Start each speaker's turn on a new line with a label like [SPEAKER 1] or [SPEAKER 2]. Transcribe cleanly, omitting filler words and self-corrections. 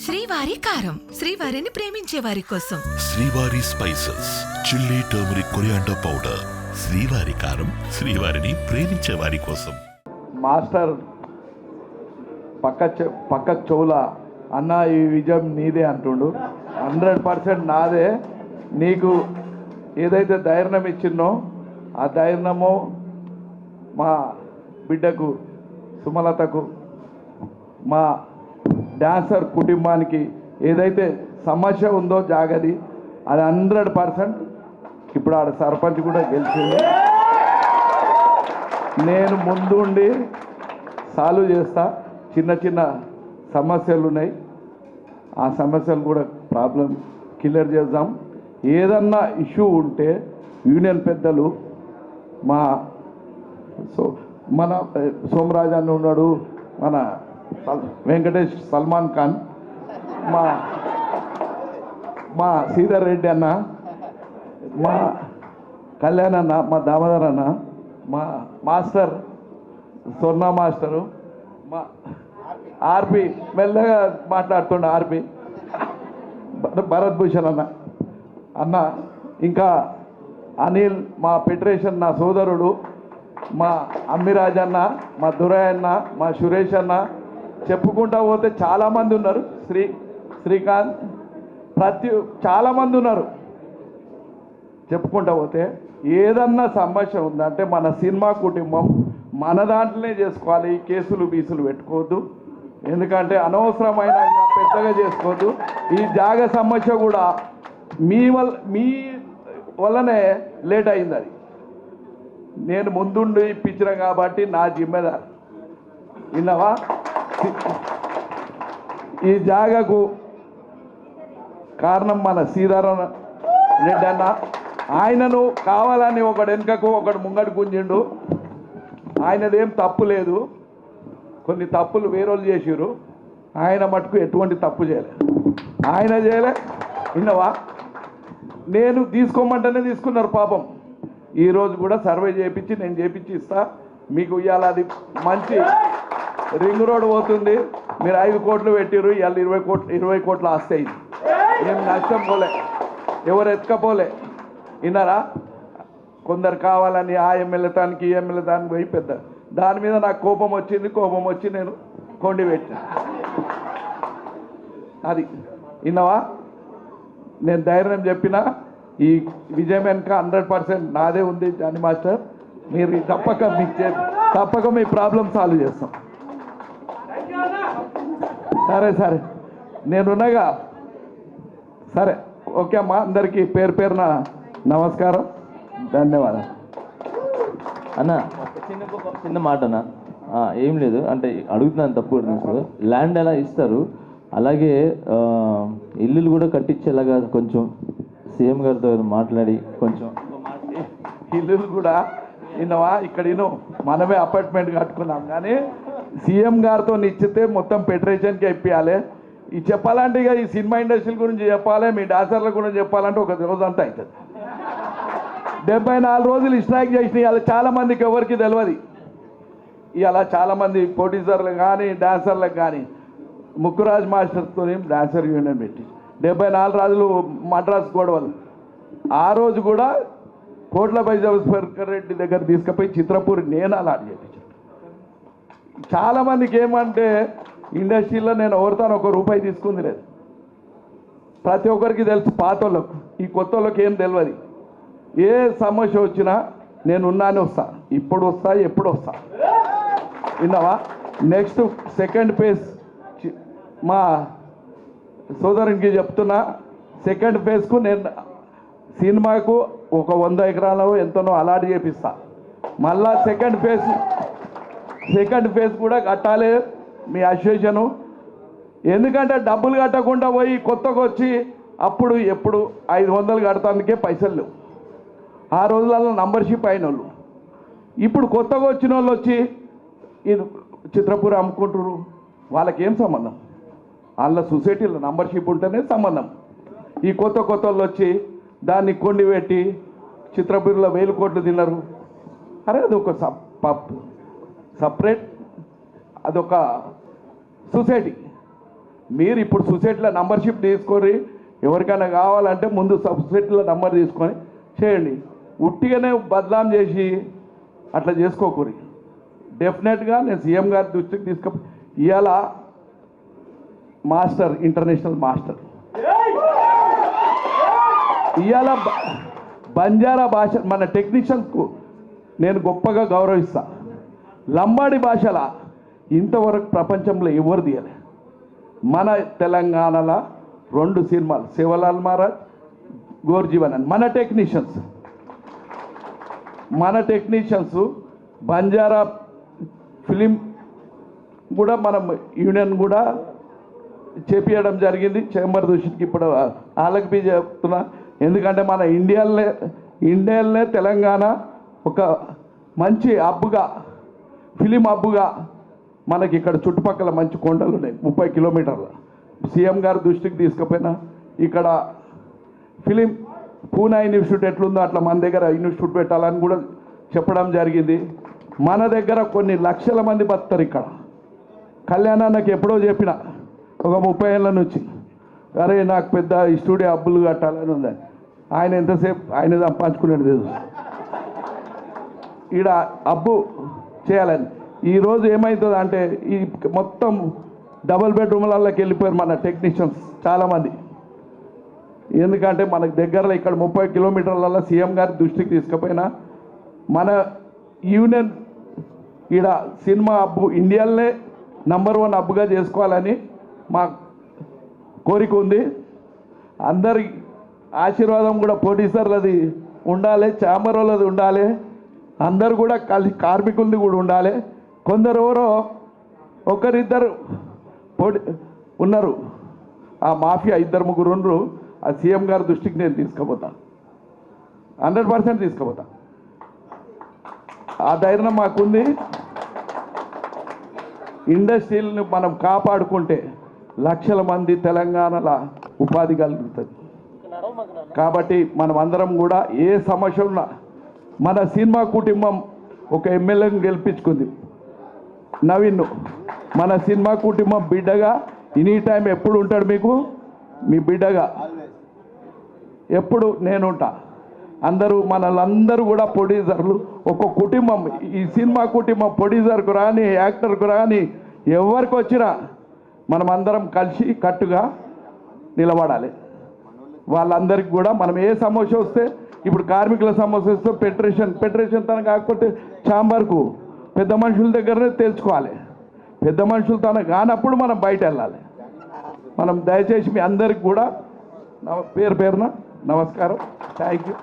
[SPEAKER 1] శ్రీవారి కారం, శ్రీవారిని ప్రేమించే వారి కోసం.
[SPEAKER 2] శ్రీవారి spices, chilli, turmeric, coriander powder. శ్రీవారి కారం, శ్రీవారిని ప్రేమించే వారి కోసం.
[SPEAKER 3] మాస్టర్ పక్క చెవుల అన్న ఈ విజయం నీదే అంటుండు. 100% నాదే. నీకు ఏదైతే ధైర్యం ఇచ్చిన్నో ఆ ధైర్యము మా బిడ్డకు సుమలతకు, మా డాన్సర్ కుటుంబానికి ఏదైతే సమస్య ఉందో జాగది, అది 100%. ఇప్పుడు ఆడ సర్పంచ్ కూడా గెలిచింది. నేను ముందుండి సాల్వ్ చేస్తా. చిన్న చిన్న సమస్యలు ఉన్నాయి, ఆ సమస్యలు కూడా ప్రాబ్లం క్లియర్ చేద్దాం. ఏదన్నా ఇష్యూ ఉంటే యూనియన్ పెద్దలు మన సోమరాజ్ అన్న ఉన్నాడు, మన వెంకటేష్ సల్మాన్ ఖాన్, మా శ్రీధర్ రెడ్డి అన్న, మా కళ్యాణ్ అన్న, మా దామోదర్ అన్న, మా మాస్టర్ స్వర్ణ మాస్టరు, మా ఆర్పి మెల్లగా మాట్లాడుతుండ ఆర్పి భరత్ భూషణ్ అన్న, ఇంకా అనిల్, మా ఫెడరేషన్ నా సోదరుడు, మా అమ్మిరాజ్ అన్న, మా దురయ్ అన్న, మా సురేష్ అన్న, చెప్పుకుంటా పోతే చాలామంది ఉన్నారు. శ్రీకాంత్, చాలామంది ఉన్నారు. చెప్పుకుంటా పోతే ఏదన్నా సమస్య ఉందంటే మన సినిమా కుటుంబం మన దాంట్లోనే చేసుకోవాలి. ఈ కేసులు బీసులు పెట్టుకోవద్దు, ఎందుకంటే అనవసరమైన పెద్దగా చేసుకోవద్దు. ఈ జాగ సమస్య కూడా మీ వల్లనే లేట్ అయింది. అది నేను ముందుండి ఇప్పించిన కాబట్టి నా జిమ్మెదారు. విన్నావా? ఈ జాగకు కారణం మన సీతారాం రెడ్డి అన్న. ఆయనను కావాలని ఒకడు వెనుకకు ఒకడు ముంగడు గుంజిండు. ఆయనదేం తప్పు లేదు, కొన్ని తప్పులు వేరోళ్ళు చేసిరు. ఆయన మటుకు ఎటువంటి తప్పు చేయలే, ఆయన చేయలే. విన్నవా? నేను తీసుకోమంటేనే తీసుకున్నారు పాపం. ఈరోజు కూడా సర్వే చేయించి నేను చేయించి ఇస్తా మీకు. ఇవాళ అది మంచి రింగ్ రోడ్ పోతుంది. మీరు 5 కోట్లు పెట్టిరు, ఇవాళ 20 కోట్ల ఆస్తి అయింది. ఏం నష్టం పోలే, ఎవరు ఎత్తుకపోలే. విన్నారా? కొందరు కావాలని ఆ ఎమ్మెల్యేతానికి ఈ ఎమ్మెల్యేతానికి పోయి పెద్ద దాని మీద నాకు కోపం వచ్చి నేను కొండి పెట్టా. అది విన్నావా? నేను ధైర్యం చెప్పిన ఈ విజయం వెనుక 100% నాదే ఉంది. జానీ మాస్టర్, మీరు తప్పక మీ ప్రాబ్లం సాల్వ్ చేస్తాం. సరే నేనున్నాగా. సరే, ఓకే అమ్మా. అందరికీ పేరున నమస్కారం, ధన్యవాదాలు.
[SPEAKER 4] అన్న చిన్న మాట అన్న, ఏం లేదు అంటే అడుగుతున్నాను, తప్పు ల్యాండ్ ఎలా ఇస్తారు అలాగే ఇల్లులు కూడా కట్టించేలాగా కొంచెం సీఎం గారితో మాట్లాడి కొంచెం
[SPEAKER 3] ఇల్లులు కూడా విన్నవా? ఇక్కడ మనమే అపార్ట్మెంట్ కట్టుకున్నాం, కానీ సీఎం గారితో నిచ్చితే మొత్తం ఫెడరేషన్కి ఇప్పించాలి. ఇది చెప్పాలంటే ఇక ఈ సినిమా ఇండస్ట్రీ గురించి చెప్పాలి, మీ డాన్సర్ల గురించి చెప్పాలంటే ఒక రోజంతా అవుతుంది. 74 రోజులు స్ట్రైక్ చేసిన ఇవాళ చాలామందికి ఎవరికి తెలియదు. ఇవాళ చాలామంది ప్రొడ్యూసర్లు కానీ డాన్సర్లకు కానీ ముక్కురాజ్ మాస్టర్తో డాన్సర్ యూనియన్ పెట్టి 74 రోజులు మద్రాస్ గొడవలు. ఆ రోజు కూడా కోట్లపై జవస్కర్ రెడ్డి దగ్గర తీసుకుపోయి చిత్రపూరి నేను అలా చేయించాను. చాలామందికి ఏమంటే ఇండస్ట్రీలో నేను ఎవరితో ₹1 తీసుకుంది లేదు. ప్రతి ఒక్కరికి తెలుసు, పాత వాళ్ళకు. ఈ కొత్త వాళ్ళకి ఏం తెలియదు. ఏ సమస్య వచ్చినా నేను ఉన్నానే వస్తా, ఇప్పుడు వస్తా, ఎప్పుడు వస్తా. విన్నావా? నెక్స్ట్ సెకండ్ ఫేజ్ మా సోదరునికి చెప్తున్నా. సెకండ్ ఫేజ్కు నేను సినిమాకు ఒక 100 ఎకరాలు ఎంతనో అలాట్ చేపిస్తా. మళ్ళా సెకండ్ ఫేజ్ కూడా కట్టాలి మీ అసోసియేషను. ఎందుకంటే డబ్బులు కట్టకుండా పోయి కొత్తగా వచ్చి అప్పుడు ఎప్పుడు 500 కడతానికే పైసలు లేవు. ఆ రోజులలో నంబర్షిప్ అయిన వాళ్ళు ఇప్పుడు కొత్తగా వచ్చిన వాళ్ళు వచ్చి ఇది చిత్రపూరి అమ్ముకుంటారు. వాళ్ళకేం సంబంధం? వాళ్ళ సొసైటీలో నంబర్షిప్ ఉంటేనే సంబంధం. ఈ కొత్త వాళ్ళు వచ్చి దాన్ని కొండి పెట్టి చిత్రపూరిలో 1000 కోట్లు తిన్నారు. అరే అదొక సపరేట్, అదొక సొసైటీ. మీరు ఇప్పుడు సొసైటీలో నంబర్షిప్ తీసుకొని ఎవరికైనా కావాలంటే ముందు సొసైటీలో నంబర్ తీసుకొని చేయండి. ఉట్టిగానే బదనాం చేసి అట్లా చేసుకోకూరి. డెఫినెట్గా నేను సీఎం గారి దృష్టికి ఇవాళ మాస్టర్, ఇంటర్నేషనల్ మాస్టర్, ఇవాళ బంజారా భాష మన టెక్నీషియన్స్కు నేను గొప్పగా గౌరవిస్తా. లంబాడి భాషల ఇంతవరకు ప్రపంచంలో ఎవరు తీయలే. మన తెలంగాణలో 2 సినిమాలు, శివలాల్ మహారాజ్, గోర్జీవన్ అని మన టెక్నీషియన్స్ బంజారా ఫిలిం కూడా మనం యూనియన్ కూడా చేపించడం జరిగింది. చేంబర్ దృష్టికి ఇప్పుడు ఆలకి చెప్తున్నా. ఎందుకంటే మన ఇండియాలోనే తెలంగాణ ఒక మంచి హబ్గా, ఫిలిం హబ్గా మనకి ఇక్కడ చుట్టుపక్కల మంచి కొండలు ఉన్నాయి 30 కిలోమీటర్ల. సీఎం గారి దృష్టికి తీసుకుపోయినా ఇక్కడ ఫిలిం పూనా ఇన్స్టిట్యూట్ ఎట్లుందో అట్లా మన దగ్గర ఇన్స్టిట్యూట్ పెట్టాలని కూడా చెప్పడం జరిగింది. మన దగ్గర కొన్ని లక్షల మంది బతుకుతారు ఇక్కడ. కళ్యాణానికి ఎప్పుడో చెప్పిన ఒక 30 ఏళ్ళ నుంచి, అరే నాకు పెద్ద స్టూడియో హబ్బులు కట్టాలని ఉందని. ఆయన ఎంతసేపు ఆయన సంపాదించుకునేది లేదు. ఈడ హబ్బు చేయాలని. ఈరోజు ఏమవుతుంది అంటే ఈ మొత్తం డబుల్ బెడ్రూమ్లకి వెళ్ళిపోయారు మన టెక్నీషియన్స్ చాలామంది. ఎందుకంటే మనకు దగ్గరలో ఇక్కడ 30 కిలోమీటర్లలో సీఎం గారి దృష్టికి తీసుకుపోయినా మన యూనియన్ ఈడ సినిమా హబ్బు ఇండియాలోనే నంబర్ 1 హబ్గా చేసుకోవాలని మా కోరిక ఉంది. అందరి ఆశీర్వాదం కూడా ప్రొడ్యూసర్లది ఉండాలి, ఛాంబర్ వాళ్ళది ఉండాలి, అందరు కూడా కలిసి కార్మికులది కూడా ఉండాలి. కొందరు ఎవరో ఒకరిద్దరు ఉన్నారు, ఆ మాఫియా 2-3 ఉన్నారు. ఆ సీఎం గారి దృష్టికి నేను తీసుకుపోతాను, 100% తీసుకుపోతా. ఆ ధైర్యం మాకుంది. ఇండస్ట్రీలను మనం కాపాడుకుంటే లక్షల మంది తెలంగాణలో ఉపాధి కలుగుతుంది. కాబట్టి మనం అందరం కూడా ఏ సమస్య ఉన్నా, మన సినిమా కుటుంబం ఒక ఎమ్మెల్యేని గెలిపించుకుంది నవీన్ను. మన సినిమా కుటుంబం బిడ్డగా ఎనీ టైం ఎప్పుడు ఉంటాడు మీకు, మీ బిడ్డగా ఎప్పుడు నేనుంటా. మనలందరూ కూడా ప్రొడ్యూసర్లు, ఒక కుటుంబం. ఈ సినిమా కుటుంబం ప్రొడ్యూసర్కు రాని, యాక్టర్కు రాని, ఎవరికి వచ్చినా మనం అందరం కలిసి కట్టుగా నిలబడాలి. వాళ్ళందరికీ కూడా మనం ఏ సమస్య వస్తే, ఇప్పుడు కార్మికుల సమస్య వస్తే ఫెడరేషన్ తన కాకపోతే ఛాంబర్కు పెద్ద మనుషుల దగ్గరనే తెలుసుకోవాలి. పెద్ద మనుషులు తన కానప్పుడు మనం బయట వెళ్ళాలి. మనం దయచేసి మీ అందరికి కూడా పేరున నమస్కారం. Thank you.